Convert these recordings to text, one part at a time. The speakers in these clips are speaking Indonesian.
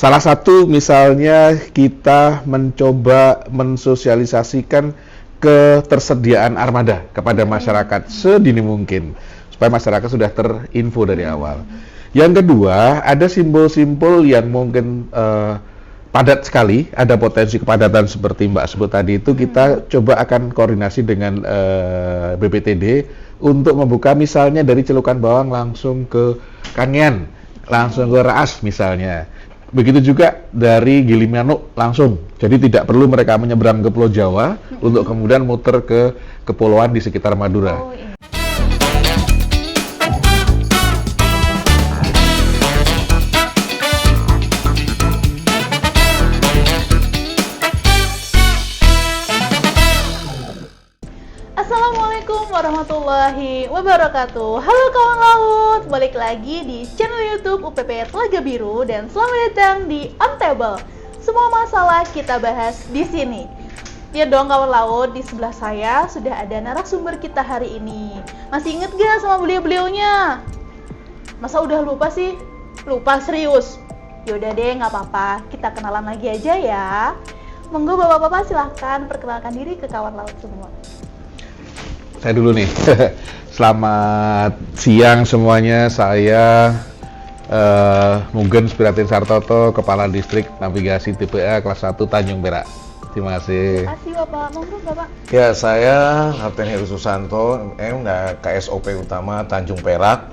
Salah satu misalnya kita mencoba mensosialisasikan ketersediaan armada kepada masyarakat sedini mungkin supaya masyarakat sudah terinfo dari awal. Yang kedua, ada simbol-simbol yang mungkin padat sekali, ada potensi kepadatan seperti Mbak sebut tadi itu, kita coba akan koordinasi dengan BPTD untuk membuka misalnya dari Celukan Bawang langsung ke Kangean, langsung ke Raas misalnya. Begitu juga dari Gilimanuk langsung. Jadi tidak perlu mereka menyeberang ke Pulau Jawa untuk kemudian muter ke kepulauan di sekitar Madura. Oh, iya. Assalamualaikum warahmatullahi wabarakatuh. Halo kawan laut, balik lagi di channel YouTube UPP Telaga Biru dan selamat datang di On Table. Semua masalah kita bahas di sini. Ya dong kawan laut, di sebelah saya sudah ada narasumber kita hari ini. Masih inget gak sama beliau-beliaunya? Masa udah lupa sih? Lupa serius? Yaudah deh, nggak apa-apa. Kita kenalan lagi aja ya. Monggo bapak-bapak silahkan perkenalkan diri ke kawan laut semua. Saya dulu nih. Selamat siang semuanya. Saya Mugen Spiratin Sartoto, Kepala Distrik Navigasi TPA kelas 1 Tanjung Perak. Terima kasih. Terima kasih Bapak. Monggo Bapak. Ya, saya Kapten Heru Susanto, KSOP Utama Tanjung Perak.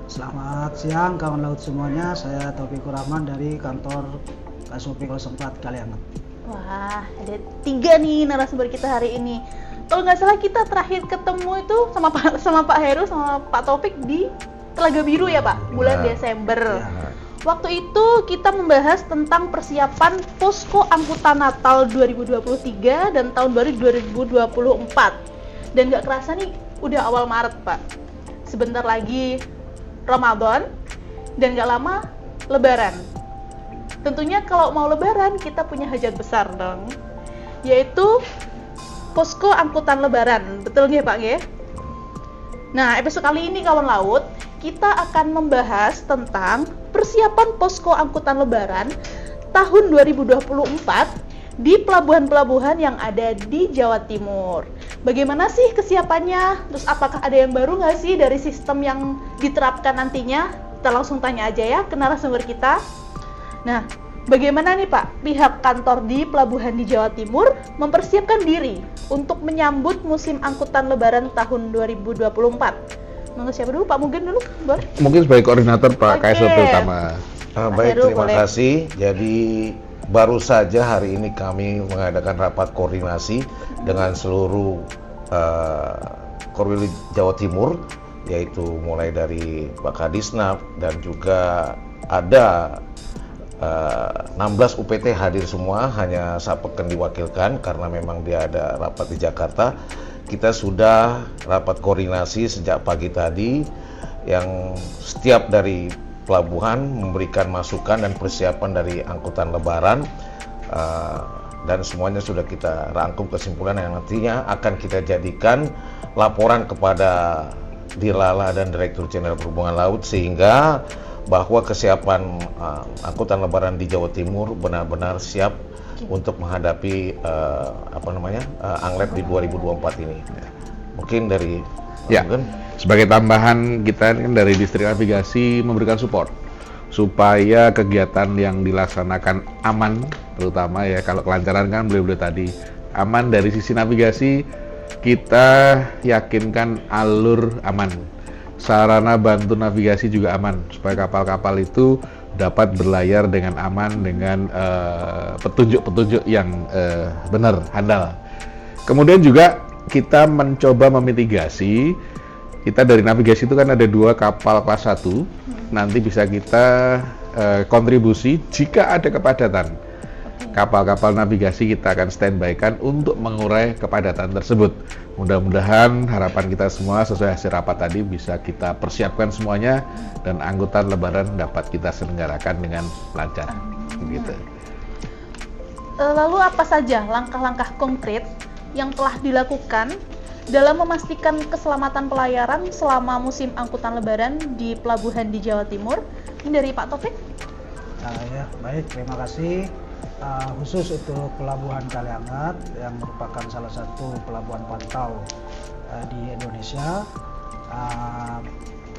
Selamat siang kawan laut semuanya, saya Taufikur Rahman dari kantor KSOP 04 Kalianget. Wah, ada 3 nih narasumber kita hari ini. Kalau nggak salah kita terakhir ketemu itu sama Pak Heru sama Pak Taufik di Telaga Biru ya Pak, bulan Benar. Desember. Ya. Waktu itu kita membahas tentang persiapan posko angkutan Natal 2023 dan tahun baru 2024. Dan nggak kerasa nih, udah awal Maret Pak. Sebentar lagi Ramadan dan nggak lama Lebaran. Tentunya kalau mau Lebaran kita punya hajat besar dong, yaitu posko angkutan Lebaran. Betul nggih Pak nggih? Nah, episode kali ini kawan laut, kita akan membahas tentang persiapan posko angkutan Lebaran tahun 2024 di pelabuhan-pelabuhan yang ada di Jawa Timur. Bagaimana sih kesiapannya? Terus apakah ada yang baru nggak sih dari sistem yang diterapkan nantinya? Kita langsung tanya aja ya ke narasumber kita. Nah, bagaimana nih Pak, pihak kantor di pelabuhan di Jawa Timur mempersiapkan diri untuk menyambut musim angkutan Lebaran tahun 2024? Monggo siapa dulu? Pak Mugen dulu, boleh? Mungkin sebagai koordinator Pak Oke. KSOP Utama. Baik, Heru, terima boleh. kasih. Jadi baru saja hari ini kami mengadakan rapat koordinasi dengan seluruh Korwil Jawa Timur, yaitu mulai dari Pak Kadisnap dan juga ada 16 UPT hadir semua, hanya Sapeken diwakilkan karena memang dia ada rapat di Jakarta. Kita sudah rapat koordinasi sejak pagi tadi yang setiap dari pelabuhan memberikan masukan dan persiapan dari angkutan Lebaran, dan semuanya sudah kita rangkum kesimpulan yang nantinya akan kita jadikan laporan kepada Dirlala dan Direktur Jenderal Perhubungan Laut, sehingga bahwa kesiapan angkutan Lebaran di Jawa Timur benar-benar siap untuk menghadapi anglet di 2024 ini. Mungkin dari Ya, Mugen. sebagai tambahan kita kan dari Distrik Navigasi memberikan support supaya kegiatan yang dilaksanakan aman, terutama ya kalau kelancaran kan beliau-beliau tadi aman dari sisi navigasi, kita yakinkan alur aman, sarana bantu navigasi juga aman supaya kapal-kapal itu dapat berlayar dengan aman dengan petunjuk-petunjuk yang benar, handal. Kemudian juga kita mencoba memitigasi. Kita dari navigasi itu kan ada 2 kapal kelas 1, nanti bisa kita kontribusi jika ada kepadatan. Kapal-kapal navigasi kita akan standby-kan untuk mengurai kepadatan tersebut. Mudah-mudahan harapan kita semua sesuai hasil rapat tadi bisa kita persiapkan semuanya dan angkutan Lebaran dapat kita selenggarakan dengan lancar. Gitu. Lalu apa saja langkah-langkah konkret yang telah dilakukan dalam memastikan keselamatan pelayaran selama musim angkutan Lebaran di pelabuhan di Jawa Timur? Ini dari Pak Taufik. Ya, baik, terima kasih. Khusus untuk Pelabuhan Kaliangat yang merupakan salah satu pelabuhan pantau di Indonesia.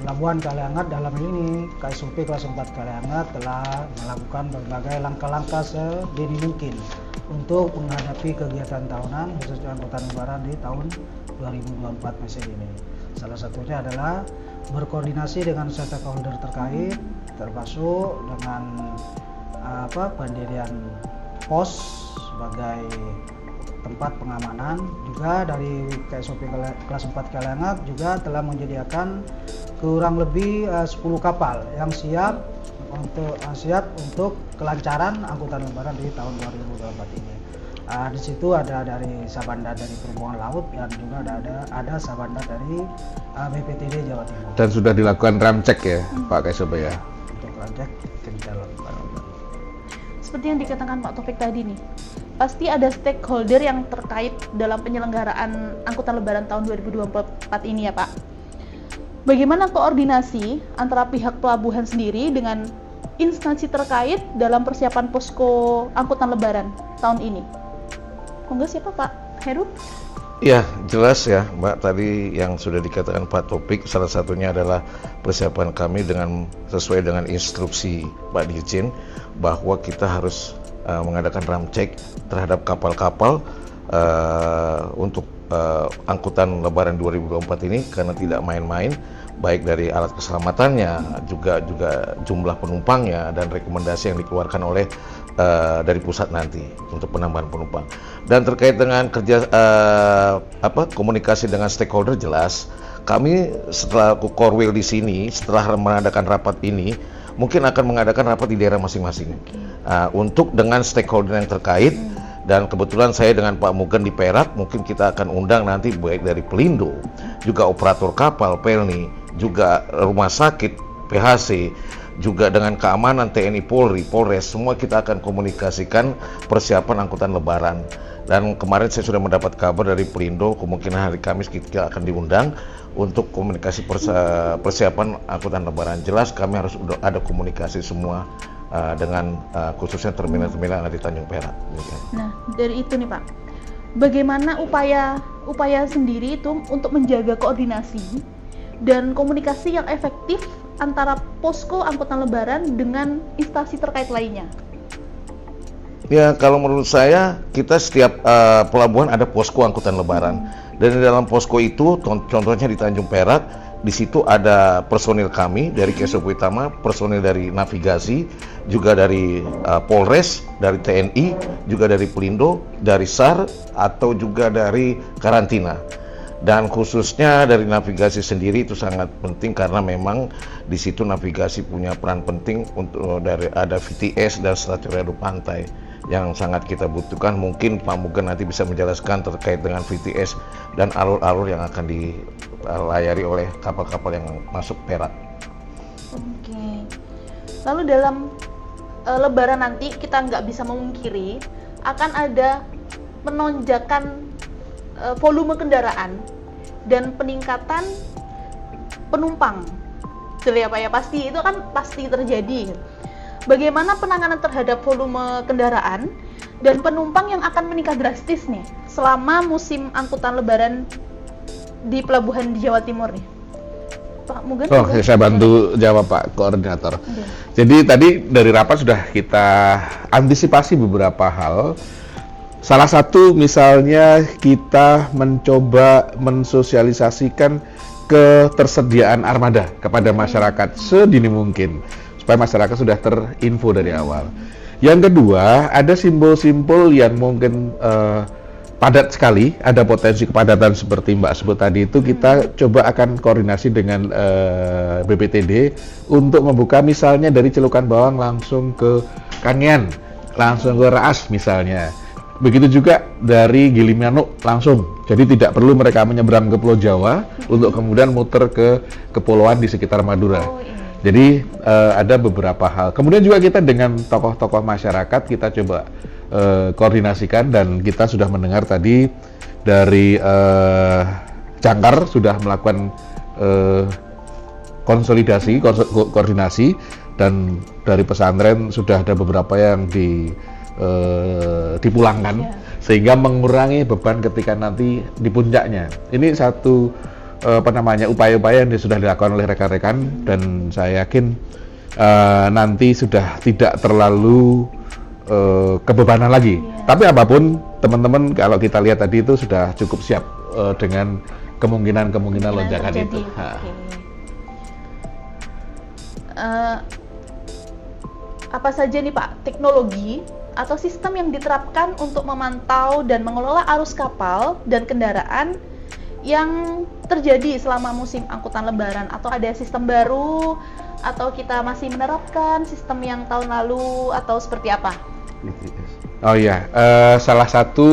Pelabuhan Kaliangat dalam ini KSOP kelas 4 Kaliangat telah melakukan berbagai langkah-langkah sedini mungkin untuk menghadapi kegiatan tahunan khususnya angkutan lebaran di tahun 2024 Masehi ini. Salah satunya adalah berkoordinasi dengan stakeholder terkait, termasuk dengan pendirian pos sebagai tempat pengamanan. Juga dari KSOP kelas 4 Kaliangat juga telah menyediakan kurang lebih 10 kapal yang siap untuk kelancaran angkutan lebaran di tahun 2024 ini. Di situ ada dari Sabanda dari Perhubungan Laut dan juga ada Sabanda dari BPTD Jawa Timur. Dan sudah dilakukan ram cek ya, Pak KSOP ya. Untuk project tim calon. Seperti yang dikatakan Pak Taufik tadi nih, pasti ada stakeholder yang terkait dalam penyelenggaraan angkutan lebaran tahun 2024 ini ya Pak. Bagaimana koordinasi antara pihak pelabuhan sendiri dengan instansi terkait dalam persiapan posko angkutan lebaran tahun ini? Monggo siapa Pak Heru? Ya, jelas ya Mbak, tadi yang sudah dikatakan Pak Taufik, salah satunya adalah persiapan kami sesuai dengan instruksi Pak Dirjen bahwa kita harus mengadakan ram cek terhadap kapal-kapal untuk angkutan lebaran 2024 ini, karena tidak main-main, baik dari alat keselamatannya, juga jumlah penumpangnya dan rekomendasi yang dikeluarkan oleh dari pusat nanti untuk penambahan penumpang. Dan terkait dengan komunikasi dengan stakeholder, jelas kami setelah Korwil di sini, setelah mengadakan rapat ini, mungkin akan mengadakan rapat di daerah masing-masing untuk dengan stakeholder yang terkait. Dan kebetulan saya dengan Pak Mugen di Perak, mungkin kita akan undang nanti baik dari Pelindo, juga operator kapal, Pelni, juga rumah sakit, PHC, juga dengan keamanan TNI, Polri, Polres, semua kita akan komunikasikan persiapan angkutan lebaran. Dan kemarin saya sudah mendapat kabar dari Pelindo, kemungkinan hari Kamis kita akan diundang untuk komunikasi persiapan angkutan lebaran. Jelas kami harus ada komunikasi semua dengan khususnya terminal-terminal yang ada di Tanjung Perak. Nah, dari itu nih Pak, bagaimana upaya sendiri itu untuk menjaga koordinasi dan komunikasi yang efektif antara posko angkutan lebaran dengan instansi terkait lainnya? Ya, kalau menurut saya, kita setiap pelabuhan ada posko angkutan lebaran. Dan di dalam posko itu, contohnya di Tanjung Perak, di situ ada personil kami dari KSOP Utama, personil dari navigasi, juga dari Polres, dari TNI, juga dari Pelindo, dari SAR, atau juga dari karantina. Dan khususnya dari navigasi sendiri itu sangat penting karena memang di situ navigasi punya peran penting untuk ada VTS dan stasiun radu pantai yang sangat kita butuhkan. Mungkin Pak Mugen nanti bisa menjelaskan terkait dengan VTS dan alur-alur yang akan dilayari oleh kapal-kapal yang masuk Perak. Oke. Lalu dalam lebaran nanti kita nggak bisa memungkiri akan ada penonjakan volume kendaraan dan peningkatan penumpang. Jadi apa ya, pasti itu kan pasti terjadi. Bagaimana penanganan terhadap volume kendaraan dan penumpang yang akan meningkat drastis nih selama musim angkutan lebaran di pelabuhan di Jawa Timur nih? Pak Mugen. Saya bantu jawab Pak Koordinator. Jadi tadi dari rapat sudah kita antisipasi beberapa hal. Salah satu misalnya kita mencoba mensosialisasikan ketersediaan armada kepada masyarakat sedini mungkin supaya masyarakat sudah terinfo dari awal. Yang kedua, ada simbol-simbol yang mungkin padat sekali, ada potensi kepadatan seperti Mbak sebut tadi itu, kita coba akan koordinasi dengan BPTD untuk membuka misalnya dari Celukan Bawang langsung ke Kangean, langsung ke Raas misalnya. Begitu juga dari Gilimanuk langsung, jadi tidak perlu mereka menyeberang ke Pulau Jawa untuk kemudian muter ke kepulauan di sekitar Madura. Jadi ada beberapa hal. Kemudian juga kita dengan tokoh-tokoh masyarakat kita coba koordinasikan, dan kita sudah mendengar tadi dari Jangkar sudah melakukan koordinasi dan dari pesantren sudah ada beberapa yang dipulangkan, Iya. sehingga mengurangi beban ketika nanti di puncaknya. Ini satu upaya-upaya yang sudah dilakukan oleh rekan-rekan, dan saya yakin nanti sudah tidak terlalu kebebanan lagi. Iya. Tapi apapun, teman-teman, kalau kita lihat tadi itu sudah cukup siap dengan kemungkinan lonjakan terjadi. itu. Ha. Oke. Apa saja nih Pak teknologi atau sistem yang diterapkan untuk memantau dan mengelola arus kapal dan kendaraan yang terjadi selama musim angkutan lebaran, atau ada sistem baru, atau kita masih menerapkan sistem yang tahun lalu, atau seperti apa? Oh iya, salah satu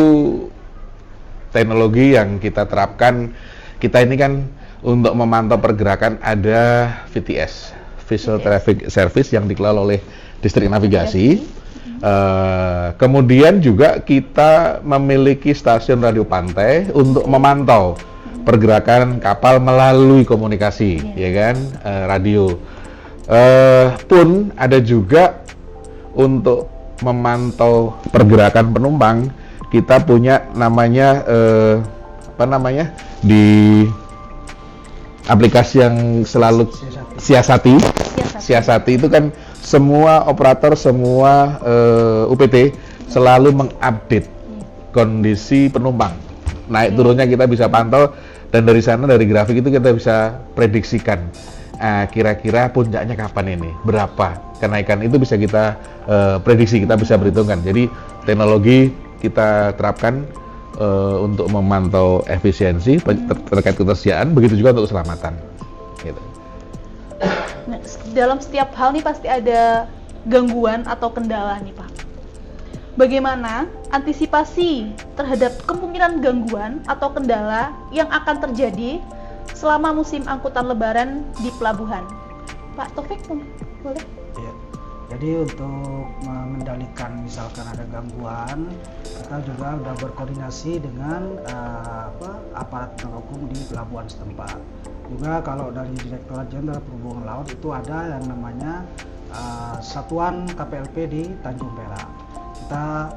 teknologi yang kita terapkan, kita ini kan untuk memantau pergerakan ada VTS, Visual Traffic Service, yang dikelola oleh Distrik Navigasi. Kemudian juga kita memiliki stasiun radio pantai untuk memantau pergerakan kapal melalui komunikasi, ya kan, radio. Pun ada juga untuk memantau pergerakan penumpang, kita punya namanya di aplikasi yang selalu siasati itu kan, semua operator, semua UPT selalu mengupdate kondisi penumpang, naik turunnya kita bisa pantau, dan dari sana, dari grafik itu kita bisa prediksikan kira-kira puncaknya kapan ini, berapa kenaikan, itu bisa kita prediksi, kita bisa perhitungkan. Jadi teknologi kita terapkan untuk memantau efisiensi terkait ketersediaan, begitu juga untuk keselamatan. Gitu. Nah, dalam setiap hal nih pasti ada gangguan atau kendala nih Pak. Bagaimana antisipasi terhadap kemungkinan gangguan atau kendala yang akan terjadi selama musim angkutan lebaran di pelabuhan? Pak Taufik, boleh? Ya. Jadi untuk mengendalikan misalkan ada gangguan, kita juga sudah berkoordinasi dengan aparat penegak hukum di pelabuhan setempat. Juga kalau dari Direktorat Jenderal Perhubungan Laut itu ada yang namanya Satuan KPLP di Tanjung Perak. Kita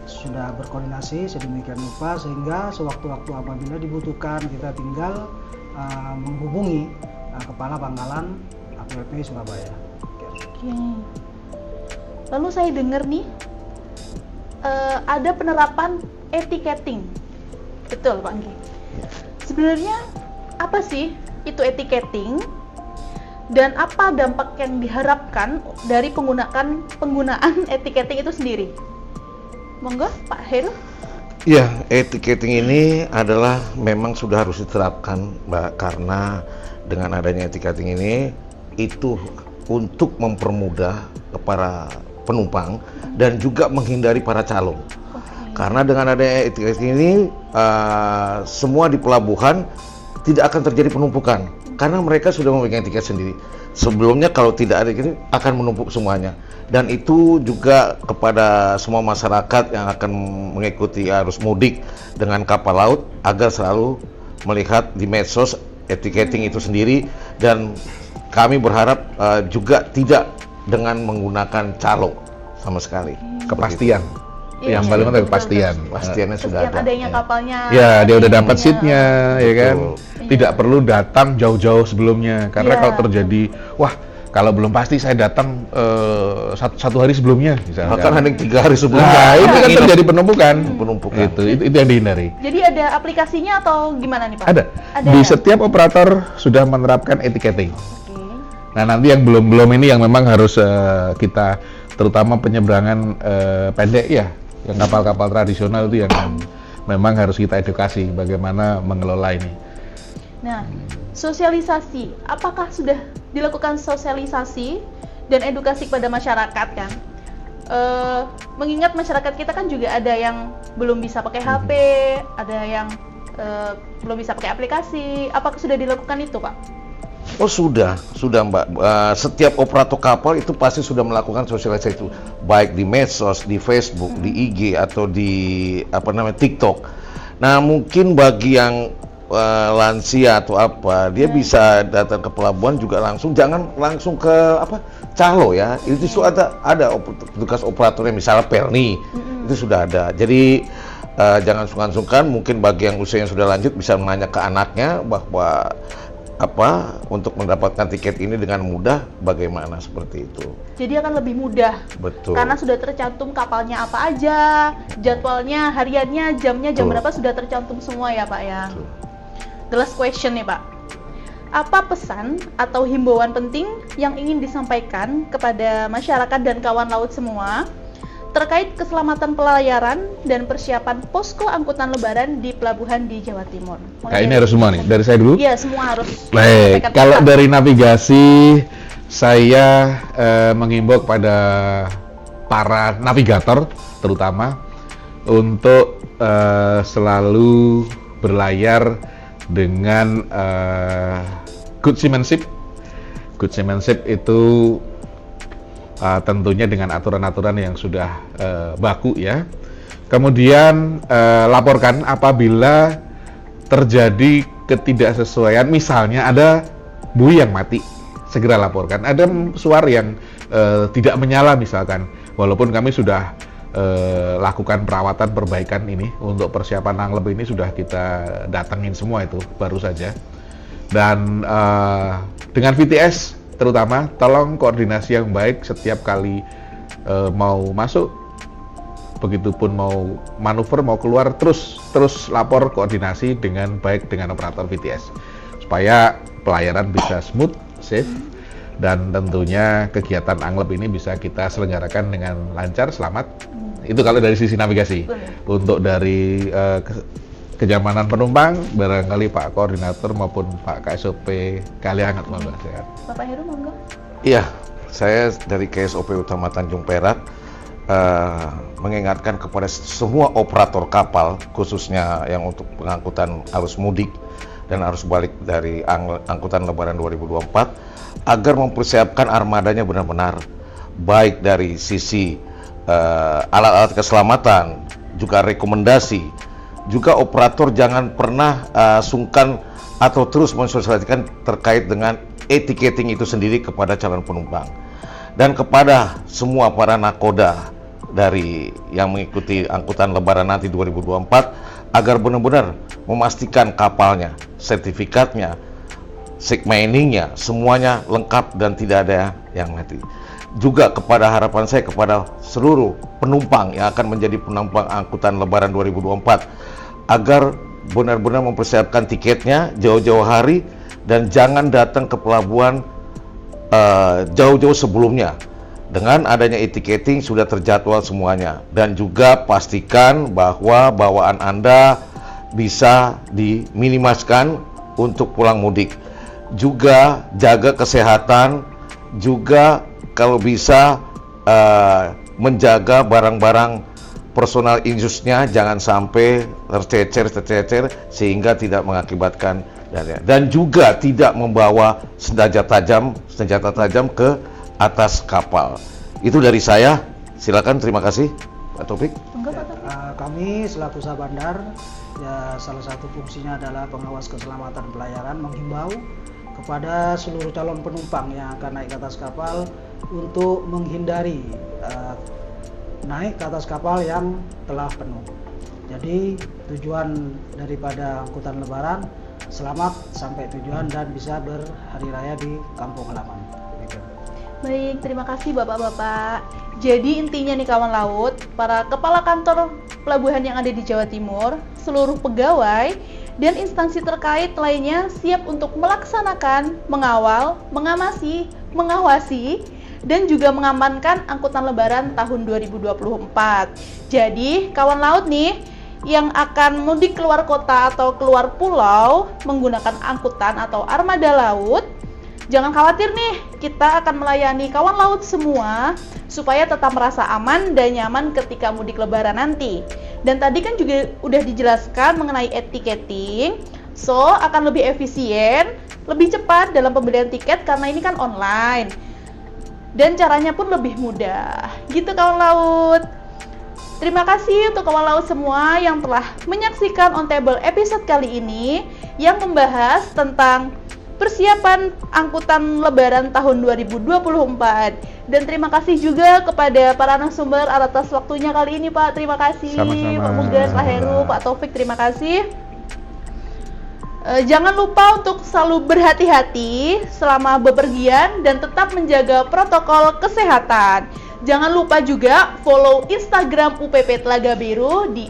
sudah berkoordinasi sedemikian rupa sehingga sewaktu-waktu apabila dibutuhkan kita tinggal menghubungi Kepala Pangkalan KPLP Surabaya. Oke. Lalu saya dengar nih ada penerapan etiketing, betul Pak Anggi? Sebenarnya apa sih itu etiketing, dan apa dampak yang diharapkan dari penggunaan etiketing itu sendiri? Monggo Pak Heru. Ya, etiketing ini adalah memang sudah harus diterapkan, Mbak, karena dengan adanya etiketing ini itu untuk mempermudah para penumpang dan juga menghindari para calon. Karena dengan adanya etiketing ini semua di pelabuhan tidak akan terjadi penumpukan karena mereka sudah memegang tiket sendiri. Sebelumnya kalau tidak ada ini akan menumpuk semuanya, dan itu juga kepada semua masyarakat yang akan mengikuti arus mudik dengan kapal laut agar selalu melihat di medsos etiketing itu sendiri, dan kami berharap juga tidak dengan menggunakan calo sama sekali. Kepastian. Iya, Yang paling penting betul, kepastian. Pastiannya sudah ada. adanya kapalnya. Ya, dia udah dapat seatnya, ya kan. Betul. Tidak perlu datang jauh-jauh sebelumnya, karena Iya. kalau terjadi, wah, kalau belum pasti saya datang satu hari sebelumnya, misalnya. Bahkan ada yang 3 hari sebelumnya. Nah, itu kan Nginep. terjadi penumpukan. Penumpukan. Itu yang dihindari. Jadi ada aplikasinya atau gimana nih Pak? Ada. Ada Di ya? setiap operator sudah menerapkan etiketing. Oke. Nah, nanti yang belum ini yang memang harus kita, terutama penyeberangan pendek ya, yang kapal-kapal tradisional itu yang memang harus kita edukasi bagaimana mengelola ini. Nah, sosialisasi, apakah sudah dilakukan sosialisasi dan edukasi kepada masyarakat kan? Mengingat masyarakat kita kan juga ada yang belum bisa pakai HP, ada yang belum bisa pakai aplikasi. Apakah sudah dilakukan itu, Pak? Oh sudah Mbak. Setiap operator kapal itu pasti sudah melakukan sosialisasi itu, baik di medsos, di Facebook, di IG atau di TikTok. Nah mungkin bagi yang lansia atau apa, dia bisa datang ke pelabuhan juga langsung, jangan langsung ke calo ya. Itu justru ada petugas operatornya, misalnya Pelni, itu sudah ada. Jadi jangan sungkan-sungkan. Mungkin bagi yang usia yang sudah lanjut bisa menanya ke anaknya bahwa untuk mendapatkan tiket ini dengan mudah, bagaimana seperti itu. Jadi akan lebih mudah. Betul. Karena sudah tercantum kapalnya apa aja, jadwalnya, hariannya, jamnya, jam berapa sudah tercantum semua ya Pak ya. Betul. The last question nih Pak. Apa pesan atau himbauan penting yang ingin disampaikan kepada masyarakat dan kawan laut semua terkait keselamatan pelayaran dan persiapan posko angkutan lebaran di pelabuhan di Jawa Timur? Ini harus semua nih, dari saya dulu? Iya, semua harus. Baik, kalau dari navigasi, saya mengimbau kepada para navigator terutama untuk selalu berlayar dengan good seamanship. Good seamanship itu tentunya dengan aturan-aturan yang sudah baku ya. Kemudian laporkan apabila terjadi ketidaksesuaian, misalnya ada buoy yang mati, segera laporkan. Ada suar yang tidak menyala misalkan, walaupun kami sudah lakukan perawatan perbaikan ini untuk persiapan Angleb ini sudah kita datengin semua itu baru saja. Dan dengan VTS terutama tolong koordinasi yang baik setiap kali mau masuk, begitupun mau manuver mau keluar, terus lapor koordinasi dengan baik dengan operator VTS supaya pelayaran bisa smooth, safe, dan tentunya kegiatan Angleb ini bisa kita selenggarakan dengan lancar, selamat. Itu kalau dari sisi navigasi. Untuk dari kenyamanan penumpang, barangkali Pak Koordinator maupun Pak KSOP kali hangat monggo. Bapak Heru monggo. Iya, saya dari KSOP Utama Tanjung Perak mengingatkan kepada semua operator kapal, khususnya yang untuk pengangkutan arus mudik dan arus balik dari angkutan Lebaran 2024, agar mempersiapkan armadanya benar-benar, baik dari sisi alat-alat keselamatan, juga rekomendasi, juga operator jangan pernah sungkan atau terus mensosialisasikan terkait dengan etiketing itu sendiri kepada calon penumpang, dan kepada semua para nakoda dari yang mengikuti angkutan Lebaran nanti 2024 agar benar-benar memastikan kapalnya, sertifikatnya, signature-nya semuanya lengkap dan tidak ada yang mati. Juga kepada harapan saya kepada seluruh penumpang yang akan menjadi penumpang angkutan Lebaran 2024 agar benar-benar mempersiapkan tiketnya jauh-jauh hari dan jangan datang ke pelabuhan jauh-jauh sebelumnya. Dengan adanya etiketing sudah terjadwal semuanya, dan juga pastikan bahwa bawaan Anda bisa diminimalkan untuk pulang mudik. Juga jaga kesehatan, juga kalau bisa menjaga barang-barang personal use-nya jangan sampai tercecer sehingga tidak mengakibatkan, dan juga tidak membawa senjata tajam ke atas kapal. Itu dari saya. Silakan, terima kasih Pak Taufik. Kami selaku Sabandar ya, salah satu fungsinya adalah pengawas keselamatan pelayaran, menghimbau kepada seluruh calon penumpang yang akan naik ke atas kapal untuk menghindari naik ke atas kapal yang telah penuh. Jadi tujuan daripada angkutan Lebaran selamat sampai tujuan dan bisa berhari raya di kampung halaman. Baik, terima kasih Bapak-Bapak. Jadi intinya nih kawan laut, para kepala kantor pelabuhan yang ada di Jawa Timur, seluruh pegawai dan instansi terkait lainnya siap untuk melaksanakan, mengawal, mengamasi, mengawasi, dan juga mengamankan angkutan Lebaran tahun 2024. Jadi kawan laut nih yang akan mudik keluar kota atau keluar pulau menggunakan angkutan atau armada laut, jangan khawatir nih, kita akan melayani kawan laut semua supaya tetap merasa aman dan nyaman ketika mudik Lebaran nanti. Dan tadi kan juga udah dijelaskan mengenai etiketing, so akan lebih efisien, lebih cepat dalam pembelian tiket karena ini kan online. Dan caranya pun lebih mudah. Gitu kawan laut. Terima kasih untuk kawan laut semua yang telah menyaksikan On Table episode kali ini yang membahas tentang persiapan angkutan lebaran tahun 2024. Dan terima kasih juga kepada para narasumber atas waktunya kali ini, Pak. Terima kasih. Sama-sama. Pak Mugas, Pak Heru, Pak Taufik, terima kasih. Jangan lupa untuk selalu berhati-hati selama bepergian dan tetap menjaga protokol kesehatan. Jangan lupa juga follow Instagram UPP Telaga Biru di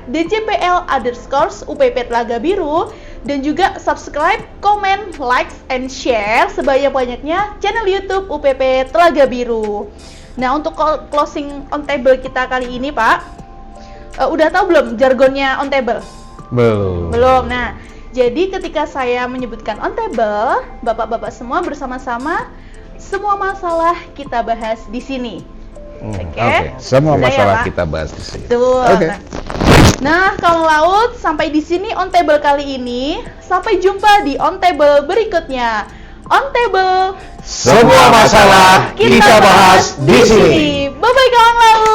@djpl_UPP Telaga Biru dan juga subscribe, comment, likes, and share sebanyak-banyaknya channel YouTube UPP Telaga Biru. Nah, untuk closing On Table kita kali ini, Pak, udah tahu belum jargonnya On Table? Belum. Nah, jadi ketika saya menyebutkan On Table, bapak-bapak semua bersama-sama semua masalah kita bahas di sini. Oke. Semua Sudah ya, masalah Pak? kita bahas di sini. Betul. Oke. Nah, kawan laut, sampai di sini On Table kali ini. Sampai jumpa di On Table berikutnya. On Table, Semua masalah kita bahas di sini. Bye-bye kawan laut.